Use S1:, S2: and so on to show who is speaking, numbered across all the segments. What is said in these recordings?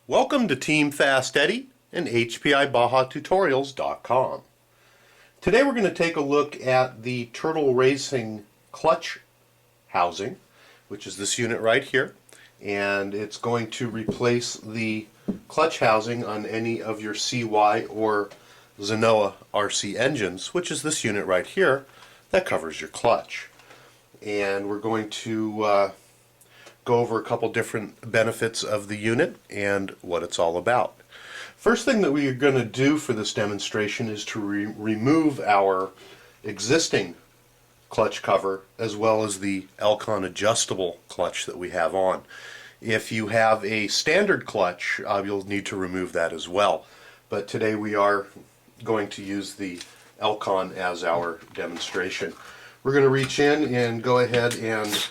S1: Welcome to Team FastEddy and HPIBajaTutorials.com. Today we're going to take a look at the turtle racing clutch housing, which is this unit right here, and it's going to replace the clutch housing on any of your CY or Zenoah RC engines, which is this unit right here that covers your clutch. And we're going to go over a couple different benefits of the unit and what it's all about. First thing that we are going to do for this demonstration is to remove our existing clutch cover as well as the Elcon adjustable clutch that we have on. If you have a standard clutch, you'll need to remove that as well. But today we are going to use the Elcon as our demonstration. We're going to reach in and go ahead and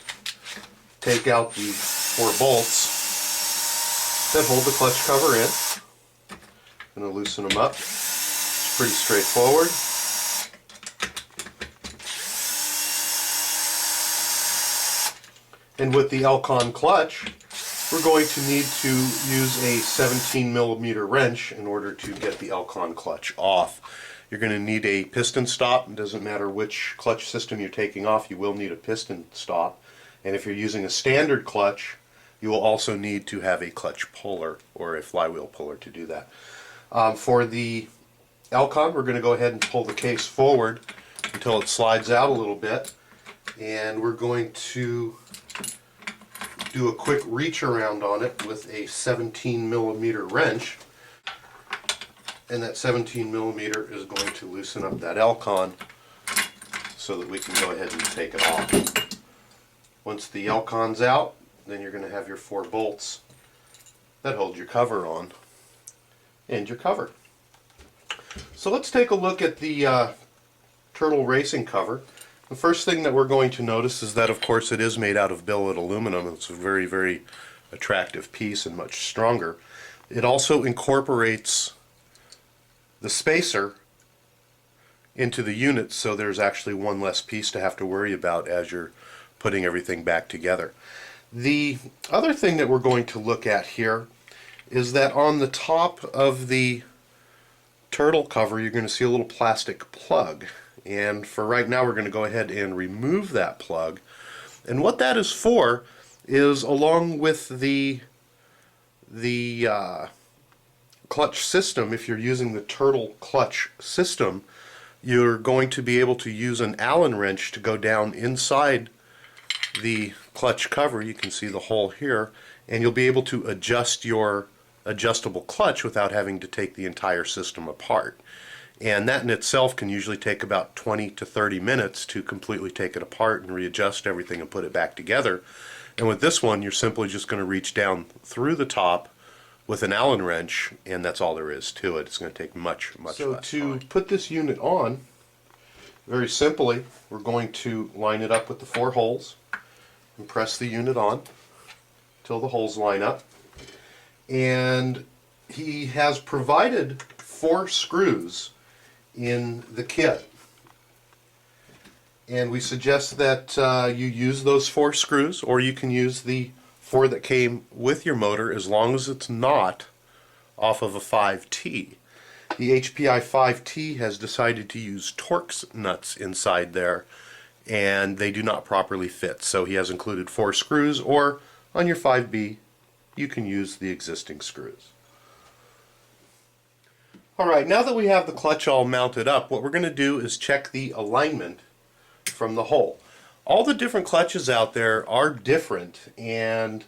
S1: take out the 4 bolts that hold the clutch cover in. I'm going to loosen them up. It's pretty straightforward. And with the Elcon clutch, we're going to need to use a 17mm wrench in order to get the Elcon clutch off. You're going to need a piston stop. It doesn't matter which clutch system you're taking off, you will need a piston stop. And if you're using a standard clutch, you will also need to have a clutch puller or a flywheel puller to do that. For the Elcon, we're going to go ahead and pull the case forward until it slides out a little bit. And we're going to do a quick reach around on it with a 17mm wrench. And that 17mm is going to loosen up that Elcon so that we can go ahead and take it off. Once the Elcon's out, then you're going to have your 4 bolts that hold your cover on and your cover. So let's take a look at the turtle racing cover. The first thing that we're going to notice is that, of course, it is made out of billet aluminum. It's a very, very attractive piece and much stronger. It also incorporates the spacer into the unit, so there's actually one less piece to have to worry about as you're putting everything back together. The other thing that we're going to look at here is that on the top of the turtle cover you're going to see a little plastic plug, and for right now we're going to go ahead and remove that plug. And what that is for is, along with the clutch system, if you're using the turtle clutch system, you're going to be able to use an Allen wrench to go down inside the clutch cover. You can see the hole here, and you'll be able to adjust your adjustable clutch without having to take the entire system apart. And that in itself can usually take about 20 to 30 minutes to completely take it apart and readjust everything and put it back together. And with this one, you're simply just going to reach down through the top with an Allen wrench, and that's all there is to it. It's going to take much less time. So to put this unit on, very simply, we're going to line it up with the 4 holes and press the unit on till the holes line up. And he has provided 4 screws in the kit, and we suggest that you use those 4 screws, or you can use the 4 that came with your motor, as long as it's not off of a 5T. The HPI 5T has decided to use Torx nuts inside there, and they do not properly fit, so he has included 4 screws, or on your 5B you can use the existing screws. Alright, now that we have the clutch all mounted up, what we're going to do is check the alignment from the hole. All the different clutches out there are different, and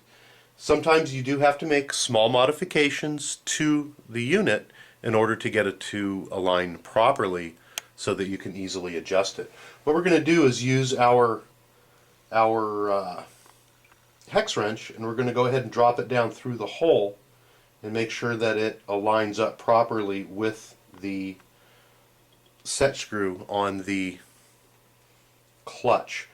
S1: sometimes you do have to make small modifications to the unit in order to get it to align properly so that you can easily adjust it. What we're going to do is use our hex wrench, and we're going to go ahead and drop it down through the hole and make sure that it aligns up properly with the set screw on the clutch.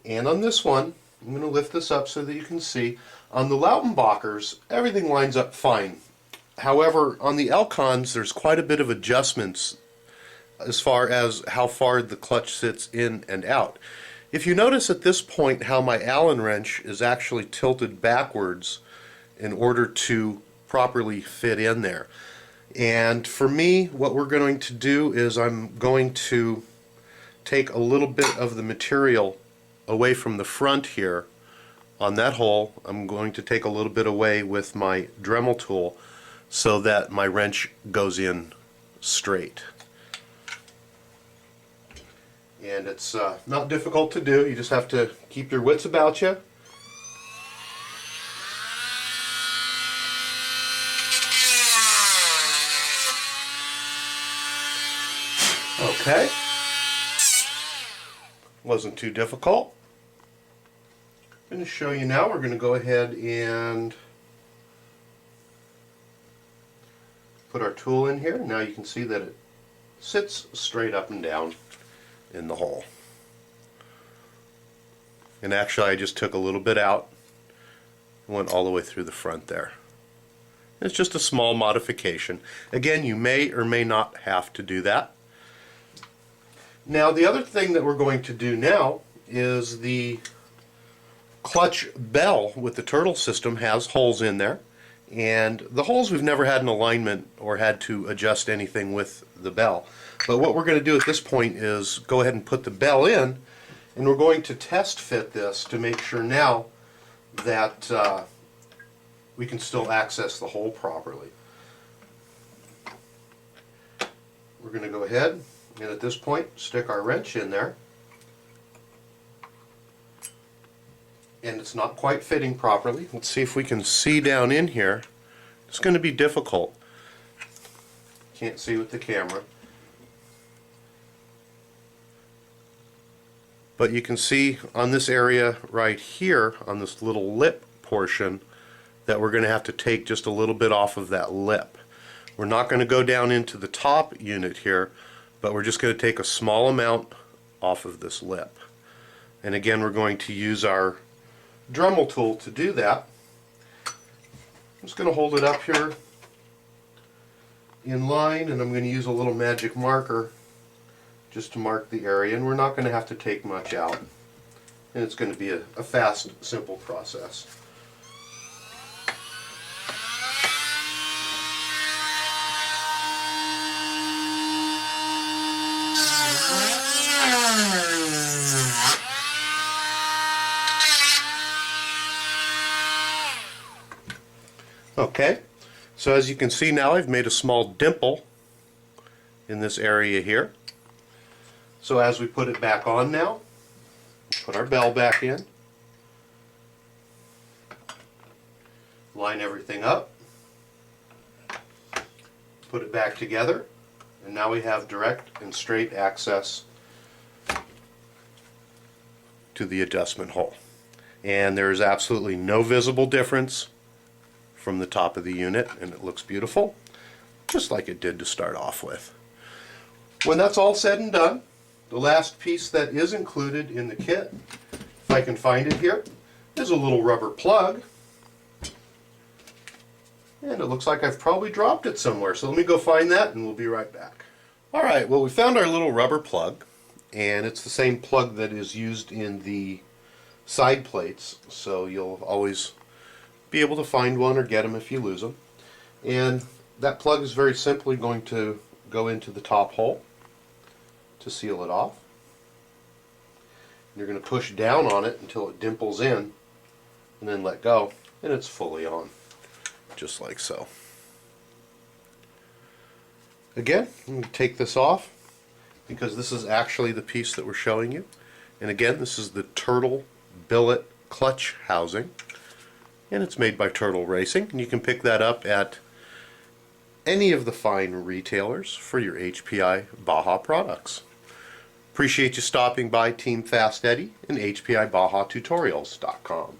S1: And on this one, I'm going to lift this up so that you can see, on the Lautenbachers everything lines up fine. However, on the Elcons there's quite a bit of adjustments as far as how far the clutch sits in and out. If you notice at this point how my Allen wrench is actually tilted backwards in order to properly fit in there. And for me, what we're going to do is I'm going to take a little bit of the material away from the front here on that hole. I'm going to take a little bit away with my Dremel tool so that my wrench goes in straight. And it's not difficult to do. You just have to keep your wits about you. Okay. Wasn't too difficult. I'm going to show you now. We're going to go ahead and put our tool in here. Now you can see that it sits straight up and down in the hole. And actually I just took a little bit out and went all the way through the front there. It's just a small modification. Again, you may or may not have to do that. Now the other thing that we're going to do now is the clutch bell with the turtle system has holes in there, and the holes we've never had an alignment or had to adjust anything with the bell. But what we're going to do at this point is go ahead and put the bell in, and we're going to test fit this to make sure now that we can still access the hole properly. We're going to go ahead and at this point stick our wrench in there, and it's not quite fitting properly. Let's see if we can see down in here. It's going to be difficult. Can't see with the camera, but you can see on this area right here on this little lip portion that we're going to have to take just a little bit off of that lip. We're not going to go down into the top unit here, but we're just going to take a small amount off of this lip. And again, we're going to use our Dremel tool to do that. I'm just going to hold it up here in line, and I'm going to use a little magic marker just to mark the area, and we're not going to have to take much out. And it's going to be a fast, simple process. Okay, so as you can see now, I've made a small dimple in this area here. So as we put it back on now, put our bell back in, line everything up, put it back together, and now we have direct and straight access to the adjustment hole. And there is absolutely no visible difference from the top of the unit, and it looks beautiful, just like it did to start off with. When that's all said and done, the last piece that is included in the kit, if I can find it here, is a little rubber plug. And it looks like I've probably dropped it somewhere, so let me go find that and we'll be right back. Alright, well, we found our little rubber plug, and it's the same plug that is used in the side plates, so you'll always be able to find one or get them if you lose them. And that plug is very simply going to go into the top hole to seal it off. You're going to push down on it until it dimples in, and then let go, and it's fully on, just like so. Again, I'm going to take this off because this is actually the piece that we're showing you. And again, this is the Turtle billet clutch housing, and it's made by Turtle Racing, and you can pick that up at any of the fine retailers for your HPI Baja products. Appreciate you stopping by Team FastEddy and HPI Baja Tutorials.com.